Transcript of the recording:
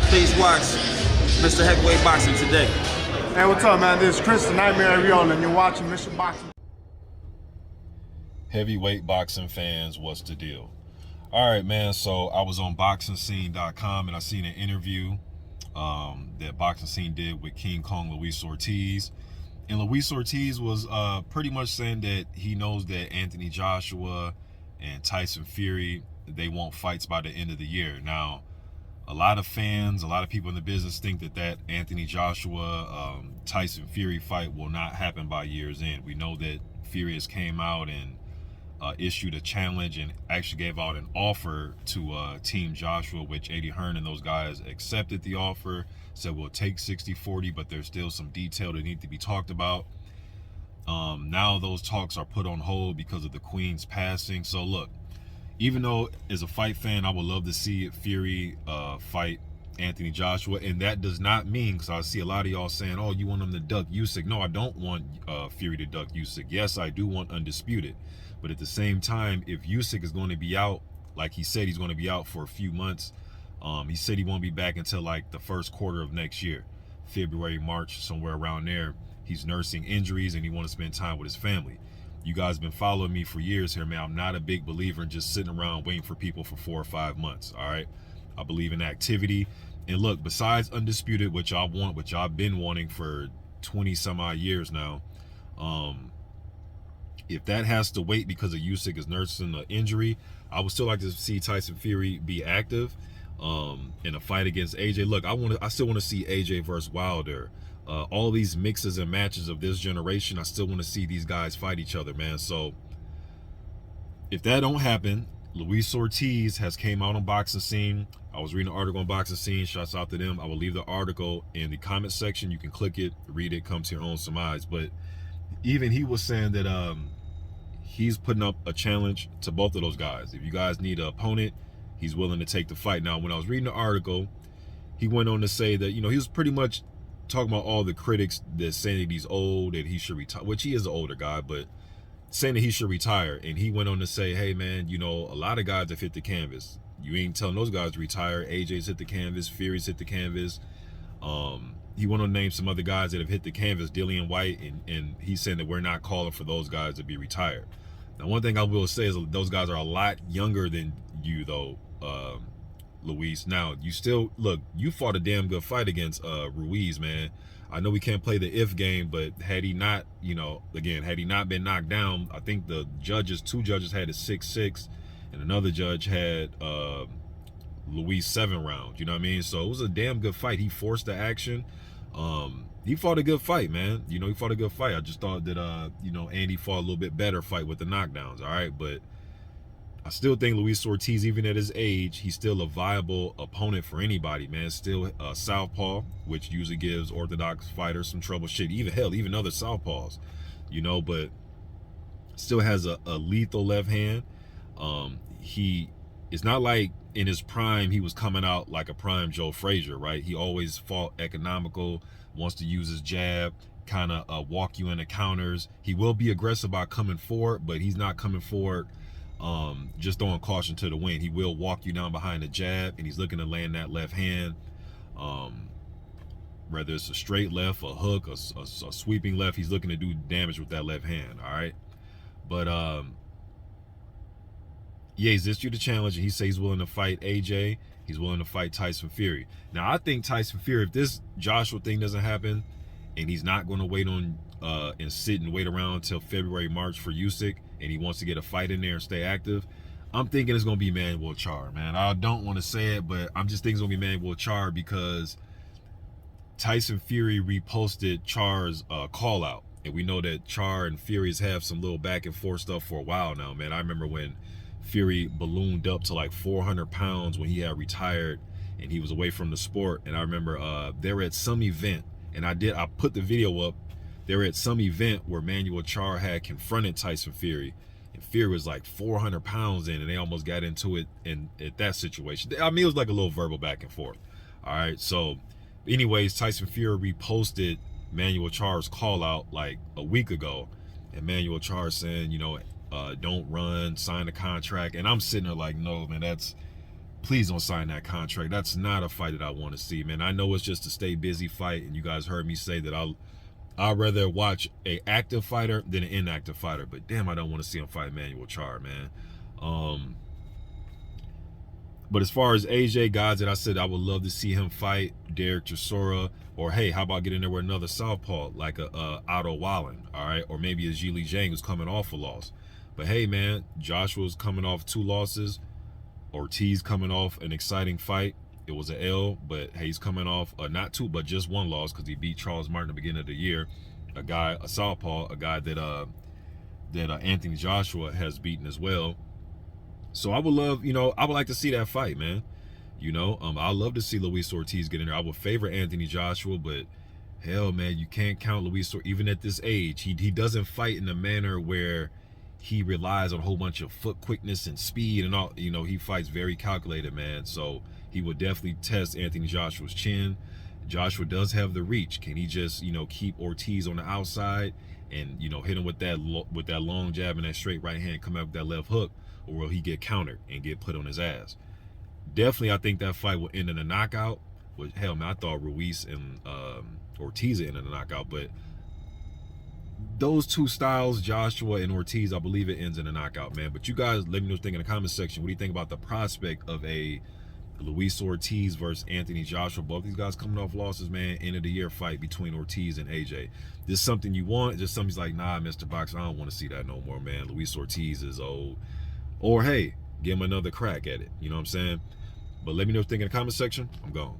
Please watch Mr. Heavyweight Boxing today. Hey, what's up, man? This is Chris, the Nightmare Ariel, and you're watching Mr. Boxing. Heavyweight boxing fans, what's the deal? All right, man, so I was on BoxingScene.com and I seen an interview that Boxing Scene did with King Kong Luis Ortiz. And Luis Ortiz was pretty much saying that he knows that Anthony Joshua and Tyson Fury, they want fights by the end of the year. Now, a lot of fans, a lot of people in the business think that Anthony Joshua, Tyson Fury fight will not happen by year's end. We know that Fury has came out and issued a challenge and actually gave out an offer to Team Joshua, which Eddie Hearn and those guys accepted the offer, said we'll take 60-40, but there's still some detail that need to be talked about. Now those talks are put on hold because of the Queen's passing. So look, even though as a fight fan, I would love to see Fury fight Anthony Joshua, and that does not mean, because I see a lot of y'all saying, oh, you want him to duck Usyk. No, I don't want Fury to duck Usyk. Yes, I do want Undisputed. But at the same time, if Usyk is going to be out, like he said he's going to be out for a few months, he said he won't be back until like the first quarter of next year, February, March, somewhere around there. He's nursing injuries and he wants to spend time with his family. You guys have been following me for years here, man. I'm not a big believer in just sitting around waiting for people for 4 or 5 months, all right? I believe in activity. And look, besides Undisputed, which I want, which I've been wanting for 20 some odd years now, if that has to wait because of Usyk is nursing an injury, I would still like to see Tyson Fury be active in a fight against AJ. Look, I still want to see AJ versus Wilder. All these mixes and matches of this generation, I still want to see these guys fight each other, man. So if that don't happen, Luis Ortiz has came out on Boxing Scene. I was reading an article on Boxing Scene. Shouts out to them. I will leave the article in the comment section. You can click it, read it, come to your own surmise. But even he was saying that he's putting up a challenge to both of those guys. If you guys need an opponent, he's willing to take the fight. Now, when I was reading the article, he went on to say that, you know, he was pretty much talking about all the critics that saying that he's old, that he should retire, which he is an older guy, but saying that he should retire. And he went on to say, hey, man, you know, a lot of guys have hit the canvas. You ain't telling those guys to retire. AJ's hit the canvas. Fury's hit the canvas. He went on to name some other guys that have hit the canvas, Dillian White, and he's saying that we're not calling for those guys to be retired. Now, one thing I will say is those guys are a lot younger than you, though, Luis. Now, you still, look, you fought a damn good fight against Ruiz, man. I know we can't play the if game, but had he not, you know, again, had he not been knocked down, I think the judges, 2 judges had a 6-6, and another judge had Luis 7 rounds, you know what I mean? So it was a damn good fight. He forced the action. He fought a good fight, man. You know, he fought a good fight. I just thought that, you know, Andy fought a little bit better fight with the knockdowns, all right? But I still think Luis Ortiz, even at his age, he's still a viable opponent for anybody, man. Still a southpaw, which usually gives orthodox fighters some trouble. Shit, even other southpaws, you know, but still has a lethal left hand. It's not like in his prime he was coming out like a prime Joe Frazier, right? He always fought economical, wants to use his jab, kind of walk you into counters. He will be aggressive by coming forward, but he's not coming forward just throwing caution to the wind. He will walk you down behind the jab, and he's looking to land that left hand, whether it's a straight left, a hook, a sweeping left. He's looking to do damage with that left hand, all right? But yeah, he's issued a challenge, and he says he's willing to fight AJ. He's willing to fight Tyson Fury. Now, I think Tyson Fury, if this Joshua thing doesn't happen, and he's not going to wait on and sit and wait around until February, March for Usyk, and he wants to get a fight in there and stay active, I'm thinking it's going to be Manuel Charr, man. I don't want to say it, but I'm just thinking it's going to be Manuel Charr because Tyson Fury reposted Charr's call out. And we know that Charr and Fury's have some little back and forth stuff for a while now, man. I remember when Fury ballooned up to like 400 pounds when he had retired and he was away from the sport. And I remember they were at some event, and I put the video up. They were at some event where Manuel Charr had confronted Tyson Fury, and Fury was like 400 pounds in, and they almost got into it at that situation. I mean, it was like a little verbal back and forth. All right, so anyways, Tyson Fury reposted Manuel Charr's call out like a week ago, and Manuel Charr saying, you know, don't run, sign the contract. And I'm sitting there like, no, man, please don't sign that contract. That's not a fight that I want to see, man. I know it's just a stay busy fight, and you guys heard me say that I'd rather watch a active fighter than an inactive fighter. But damn, I don't want to see him fight Manuel Char, man. But as far as AJ, guys that I said I would love to see him fight Derek Chisora, or hey, how about getting there with another southpaw like a Otto Wallen, all right, or maybe a Zhilei Zhang who's coming off a loss. But hey, man, Joshua's coming off 2 losses. Ortiz coming off an exciting fight. It was an L, but hey, he's coming off not 2, but just 1 loss because he beat Charles Martin at the beginning of the year. A southpaw, a guy that Anthony Joshua has beaten as well. So I would love, I would like to see that fight, man. I'd love to see Luis Ortiz get in there. I would favor Anthony Joshua, but hell, man, you can't count Luis Ortiz. Even at this age, he doesn't fight in a manner where he relies on a whole bunch of foot quickness and speed and all. He fights very calculated, man. So he would definitely test Anthony Joshua's chin. Joshua does have the reach. Can he just, keep Ortiz on the outside and, hit him with that long jab and that straight right hand, come out with that left hook, or will he get countered and get put on his ass? Definitely, I think that fight will end in a knockout. Well, hell, man, I thought Ruiz and Ortiz ended in a knockout, but those 2 styles, Joshua and Ortiz, I believe it ends in a knockout, man. But you guys, let me know what you think in the comment section. What do you think about the prospect of a Luis Ortiz versus Anthony Joshua? Both these guys coming off losses, man. End of the year fight between Ortiz and AJ. This something you want? Just something's like, nah, Mr. Boxer, I don't want to see that no more, man. Luis Ortiz is old. Or hey, give him another crack at it. You know what I'm saying? But let me know what you think in the comment section. I'm gone.